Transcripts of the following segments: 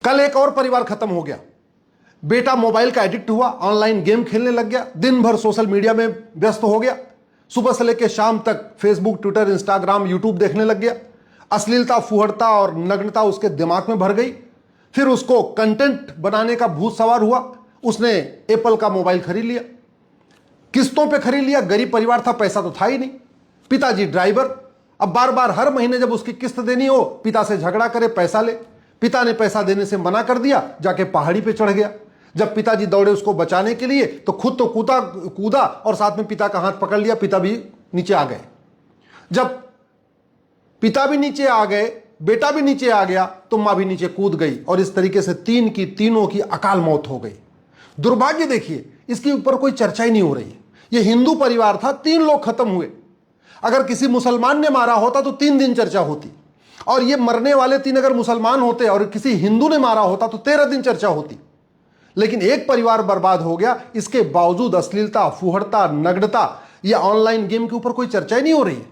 कल एक और परिवार खत्म हो गया। बेटा मोबाइल का एडिक्ट हुआ, ऑनलाइन गेम खेलने लग गया, दिन भर सोशल मीडिया में व्यस्त हो गया, सुबह से लेकर शाम तक फेसबुक, ट्विटर, इंस्टाग्राम, यूट्यूब देखने लग गया। अश्लीलता, फुहड़ता और नग्नता उसके दिमाग में भर गई। फिर उसको कंटेंट बनाने का भूत सवार हुआ। उसने एप्पल का मोबाइल खरीद लिया, किस्तों पे खरीद लिया। गरीब परिवार था, पैसा तो था ही नहीं। पिताजी ड्राइवर, अब बार बार हर महीने जब उसकी किस्त देनी हो, पिता से झगड़ा करे, पैसा ले। पिता ने पैसा देने से मना कर दिया, जाके पहाड़ी पे चढ़ गया। जब पिताजी दौड़े उसको बचाने के लिए तो खुद तो कूदा और साथ में पिता का हाथ पकड़ लिया। पिता भी नीचे आ गए। जब पिता भी नीचे आ गए, बेटा भी नीचे आ गया, तो मां भी नीचे कूद गई और इस तरीके से तीनों की अकाल मौत हो गई। दुर्भाग्य देखिए, इसके ऊपर कोई चर्चा ही नहीं हो रही है। यह हिंदू परिवार था, 3 लोग खत्म हुए। अगर किसी मुसलमान ने मारा होता तो 3 दिन चर्चा होती, और ये मरने वाले 3 अगर मुसलमान होते और किसी हिंदू ने मारा होता तो 13 दिन चर्चा होती। लेकिन एक परिवार बर्बाद हो गया, इसके बावजूद अश्लीलता, फुहड़ता, नग्नता या ऑनलाइन गेम के ऊपर कोई चर्चा ही नहीं हो रही है।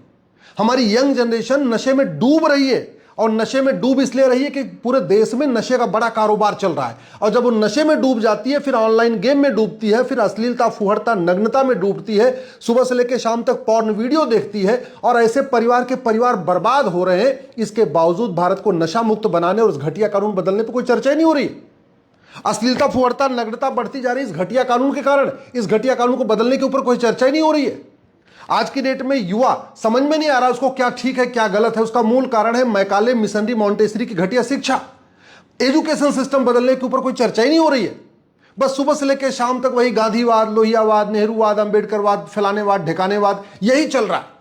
हमारी यंग जनरेशन नशे में डूब रही है, और नशे में डूब इसलिए रही है कि पूरे देश में नशे का बड़ा कारोबार चल रहा है। और जब वो नशे में डूब जाती है, फिर ऑनलाइन गेम में डूबती है, फिर अश्लीलता, फुहड़ता, नग्नता में डूबती है, सुबह से लेकर शाम तक पॉर्न वीडियो देखती है, और ऐसे परिवार के परिवार बर्बाद हो रहे हैं। इसके बावजूद भारत को नशा मुक्त बनाने और उस घटिया कानून बदलने पर कोई चर्चा ही नहीं हो रही। अश्लीलता, फुहड़ता, नग्नता बढ़ती जा रही है इस घटिया कानून के कारण। इस घटिया कानून को बदलने के ऊपर कोई चर्चा ही नहीं हो रही है। आज की डेट में युवा समझ में नहीं आ रहा उसको क्या ठीक है क्या गलत है। उसका मूल कारण है मैकाले, मिशनरी, मॉन्टेसरी की घटिया शिक्षा। एजुकेशन सिस्टम बदलने के ऊपर कोई चर्चा ही नहीं हो रही है। बस सुबह से लेकर शाम तक वही गांधीवाद, लोहियावाद, नेहरूवाद, अंबेडकरवाद, फलानेवाद, ढिकानेवाद, यही चल रहा है।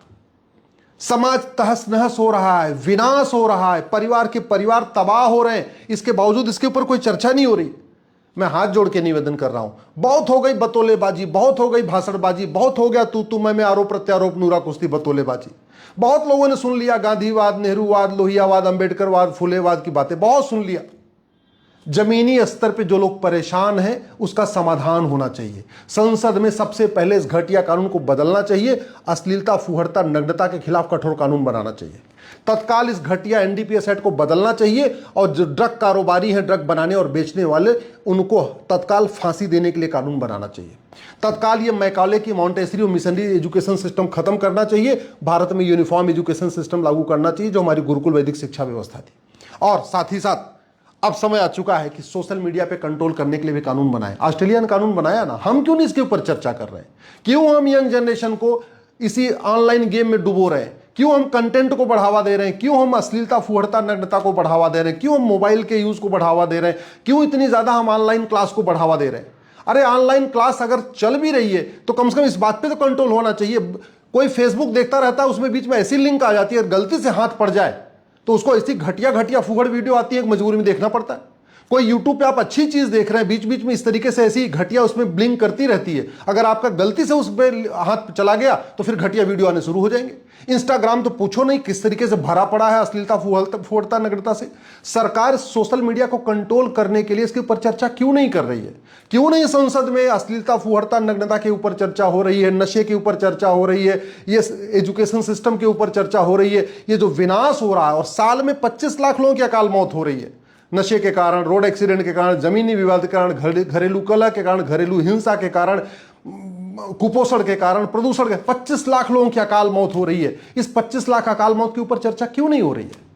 समाज तहस नहस हो रहा है, विनाश हो रहा है, परिवार के परिवार तबाह हो रहे हैं। इसके बावजूद इसके ऊपर कोई चर्चा नहीं हो रही। मैं हाथ जोड़ के निवेदन कर रहा हूं, बहुत हो गई बतौलेबाजी, बहुत हो गई भाषणबाजी, बहुत हो गया तू मैं आरोप प्रत्यारोप, नूरा कुश्ती, बतौलेबाजी। बहुत लोगों ने सुन लिया गांधीवाद, नेहरूवाद, लोहियावाद, अंबेडकरवाद, फुलेवाद की बातें बहुत सुन लिया। जमीनी स्तर पे जो लोग परेशान हैं उसका समाधान होना चाहिए। संसद में सबसे पहले इस घटिया कानून को बदलना चाहिए। अश्लीलता, फुहड़ता, नग्नता के खिलाफ कठोर कानून बनाना चाहिए। तत्काल इस घटिया एनडीपीएस एक्ट को बदलना चाहिए, और जो ड्रग कारोबारी हैं, ड्रग बनाने और बेचने वाले, उनको तत्काल फांसी देने के लिए कानून बनाना चाहिए। तत्काल ये मैकाले की, मॉन्टेसरी और मिशनरी एजुकेशन सिस्टम खत्म करना चाहिए। भारत में यूनिफॉर्म एजुकेशन सिस्टम लागू करना चाहिए, जो हमारी गुरुकुल वैदिक शिक्षा व्यवस्था थी। और साथ ही साथ अब समय आ चुका है कि सोशल मीडिया पे कंट्रोल करने के लिए भी कानून बनाए। ऑस्ट्रेलिया ने कानून बनाया ना, हम क्यों नहीं इसके ऊपर चर्चा कर रहे हैं? क्यों हम यंग जनरेशन को इसी ऑनलाइन गेम में डुबो रहे हैं? क्यों हम कंटेंट को बढ़ावा दे रहे हैं? क्यों हम अश्लीलता, फुहड़ता, नग्नता को बढ़ावा दे रहे हैं? क्यों हम मोबाइल के यूज को बढ़ावा दे रहे हैं? क्यों इतनी ज्यादा हम ऑनलाइन क्लास को बढ़ावा दे रहे हैं? अरे ऑनलाइन क्लास अगर चल भी रही है तो कम से कम इस बात पे तो कंट्रोल होना चाहिए। कोई फेसबुक देखता रहता है, उसमें बीच में ऐसी लिंक आ जाती है, गलती से हाथ पड़ जाए तो उसको ऐसी घटिया घटिया फुहड़ वीडियो आती है, मजबूरी में देखना पड़ता है। कोई यूट्यूब पे आप अच्छी चीज देख रहे हैं, बीच बीच में इस तरीके से ऐसी घटिया उसमें ब्लिंक करती रहती है। अगर आपका गलती से उस पे हाथ चला गया तो फिर घटिया वीडियो आने शुरू हो जाएंगे। इंस्टाग्राम तो पूछो नहीं किस तरीके से भरा पड़ा है अश्लीलता, फुहड़ता, नग्नता से। सरकार सोशल मीडिया को कंट्रोल करने के लिए इसके ऊपर चर्चा क्यों नहीं कर रही है? क्यों नहीं संसद में अश्लीलता, फुहड़ता, नग्नता के ऊपर चर्चा हो रही है, नशे के ऊपर चर्चा हो रही है, ये एजुकेशन सिस्टम के ऊपर चर्चा हो रही है? ये जो विनाश हो रहा है, और साल में 25 लाख लोगों की अकाल मौत हो रही है नशे के कारण, रोड एक्सीडेंट के कारण, जमीनी विवाद के कारण, घरेलू कलह के कारण, घरेलू हिंसा के कारण, कुपोषण के कारण, प्रदूषण के, 25 लाख लोगों की अकाल मौत हो रही है। इस 25 लाख अकाल मौत के ऊपर चर्चा क्यों नहीं हो रही है?